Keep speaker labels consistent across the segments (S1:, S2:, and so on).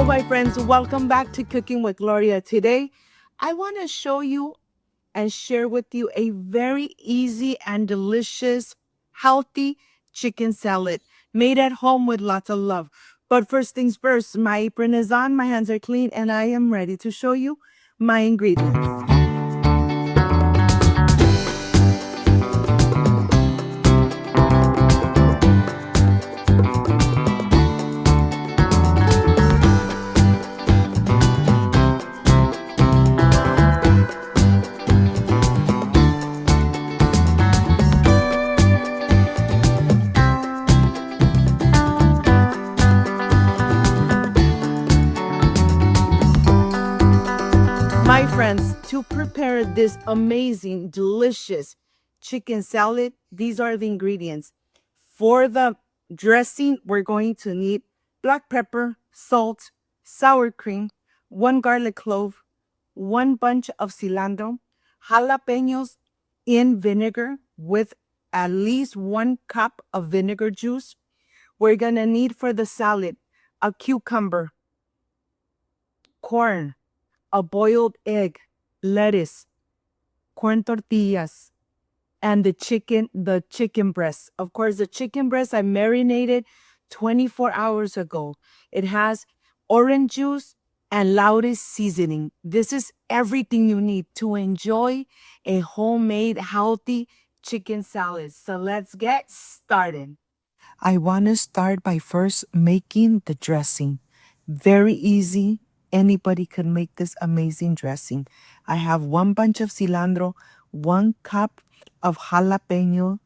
S1: Hello, my friends. Welcome back to Cooking with Gloria. Today, I want to show you and share with you a very easy and delicious, healthy chicken salad made at home with lots of love. But first things first, my apron is on, my hands are clean, and I am ready to show you my ingredients. My friends, to prepare this amazing, delicious chicken salad, these are the ingredients. For the dressing, we're going to need black pepper, salt, sour cream, 1 garlic clove, 1 bunch of cilantro, jalapeños in vinegar with at least 1 cup of vinegar juice. We're gonna need for the salad a cucumber, corn, a boiled egg, lettuce, corn tortillas, and the chicken breast. Of course, the chicken breast I marinated 24 hours ago. It has orange juice and Lawry seasoning. This is everything you need to enjoy a homemade healthy chicken salad. So let's get started. I want to start by first making the dressing. Very easy. Anybody can make this amazing dressing. I have 1 bunch of cilantro, 1 cup of jalapeno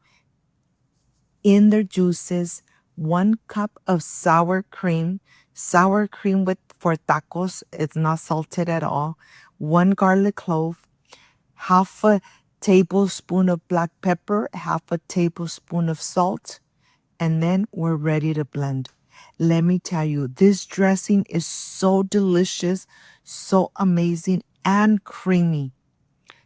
S1: in their juices, 1 cup of sour cream with for tacos. It's not salted at all. 1 garlic clove, half a tablespoon of black pepper, half a tablespoon of salt, and then we're ready to blend. Let me tell you, this dressing is so delicious, so amazing, and creamy.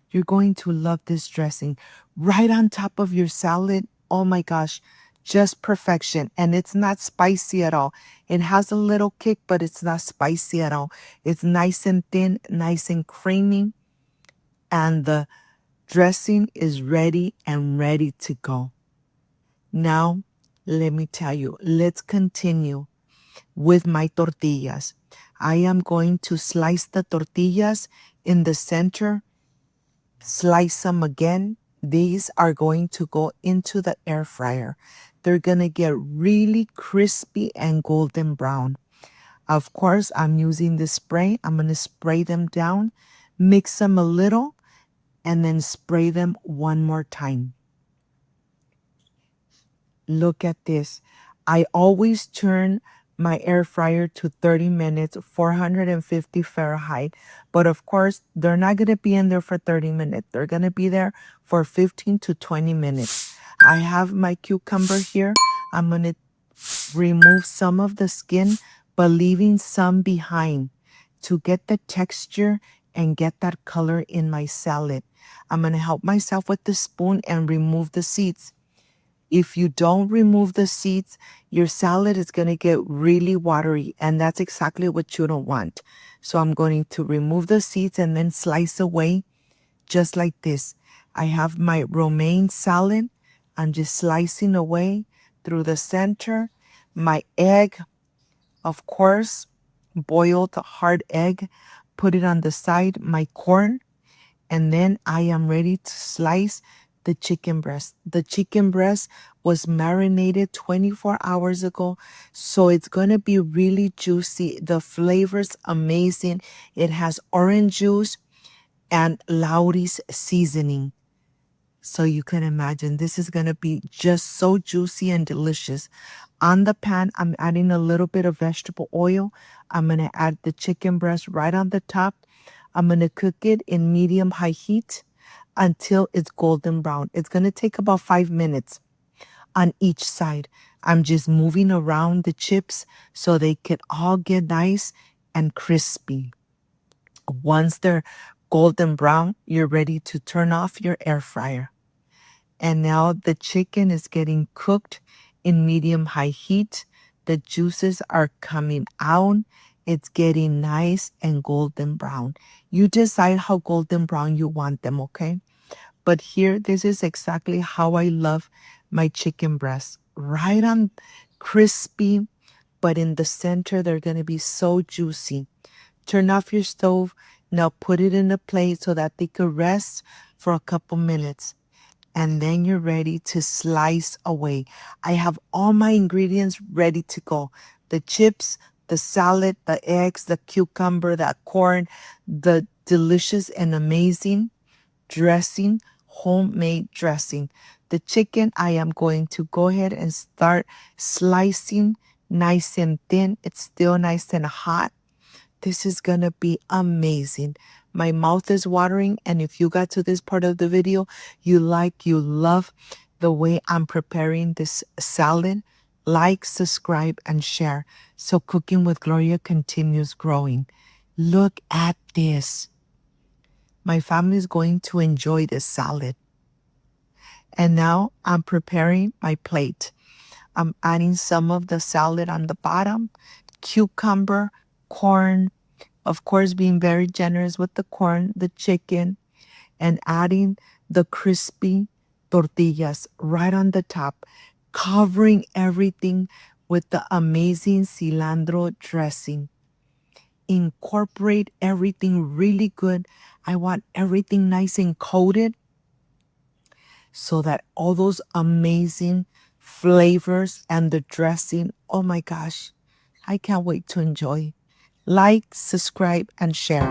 S1: You're going to love this dressing. Right on top of your salad, oh my gosh, just perfection. And it's not spicy at all. It has a little kick, but it's not spicy at all. It's nice and thin, nice and creamy, and the dressing is ready and ready to go. Now, let me tell you, let's continue with my tortillas. I am going to slice the tortillas in the center, slice them again. These are going to go into the air fryer. They're going to get really crispy and golden brown. Of course, I'm using the spray. I'm going to spray them down, mix them a little, and then spray them one more time. Look at this. I always turn my air fryer to 30 minutes, 450 Fahrenheit. But of course, they're not going to be in there for 30 minutes. They're going to be there for 15 to 20 minutes. I have my cucumber here. I'm going to remove some of the skin, but leaving some behind to get the texture and get that color in my salad. I'm going to help myself with the spoon and remove the seeds. If you don't remove the seeds, your salad is going to get really watery, and that's exactly what you don't want. So I'm going to remove the seeds and then slice away just like this. I have my romaine salad. I'm just slicing away through the center. My egg, of course, boiled hard egg, put it on the side, my corn, and then I am ready to slice the chicken breast. The chicken breast was marinated 24 hours ago, so it's going to be really juicy. The flavor's amazing. It has orange juice and Lawry's seasoning. So you can imagine this is going to be just so juicy and delicious. On the pan, I'm adding a little bit of vegetable oil. I'm going to add the chicken breast right on the top. I'm going to cook it in medium-high heat until it's golden brown. It's going to take about 5 minutes on each side. I'm just moving around the chips so they can all get nice and crispy. Once they're golden brown, you're ready to turn off your air fryer. And now the chicken is getting cooked in medium-high heat. The juices are coming out. It's getting nice and golden brown. You decide how golden brown you want them, okay? But here, this is exactly how I love my chicken breasts. Right on crispy, but in the center, they're going to be so juicy. Turn off your stove. Now put it in a plate so that they could rest for a couple minutes. And then you're ready to slice away. I have all my ingredients ready to go. The chips, the salad, the eggs, the cucumber, the corn, the delicious and amazing dressing, homemade dressing. The chicken, I am going to go ahead and start slicing nice and thin. It's still nice and hot. This is going to be amazing. My mouth is watering, and if you got to this part of the video, you love the way I'm preparing this salad, like, subscribe, and share so Cooking with Gloria continues growing. Look at this. My family is going to enjoy this salad. And now I'm preparing my plate. I'm adding some of the salad on the bottom, cucumber, corn, of course, being very generous with the corn, the chicken, and adding the crispy tortillas right on the top, covering everything with the amazing cilantro dressing. Incorporate everything really good. I want everything nice and coated so that all those amazing flavors and the dressing, oh my gosh, I can't wait to enjoy. Like, subscribe, and share.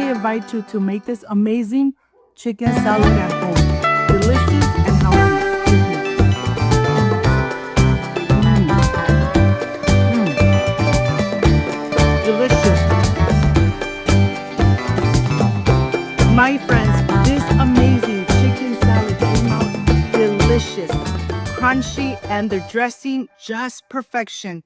S1: Invite you to make this amazing chicken salad at home. Delicious and healthy. Delicious. My friends, this amazing chicken salad came out delicious, crunchy, and the dressing just perfection.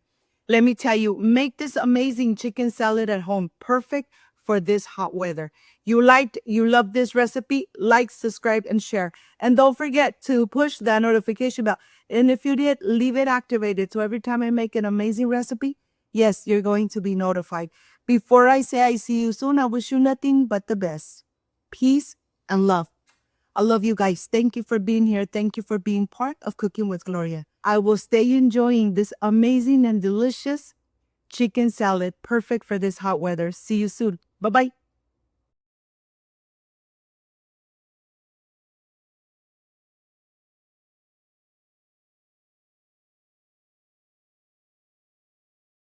S1: Let me tell you, make this amazing chicken salad at home. Perfect for this hot weather. You love this recipe, like, subscribe, and share. And don't forget to push that notification bell. And if you did, leave it activated. So every time I make an amazing recipe, yes, you're going to be notified. Before I say I see you soon, I wish you nothing but the best. Peace and love. I love you guys. Thank you for being here. Thank you for being part of Cooking with Gloria. I will stay enjoying this amazing and delicious chicken salad, perfect for this hot weather. See you soon. Bye-bye.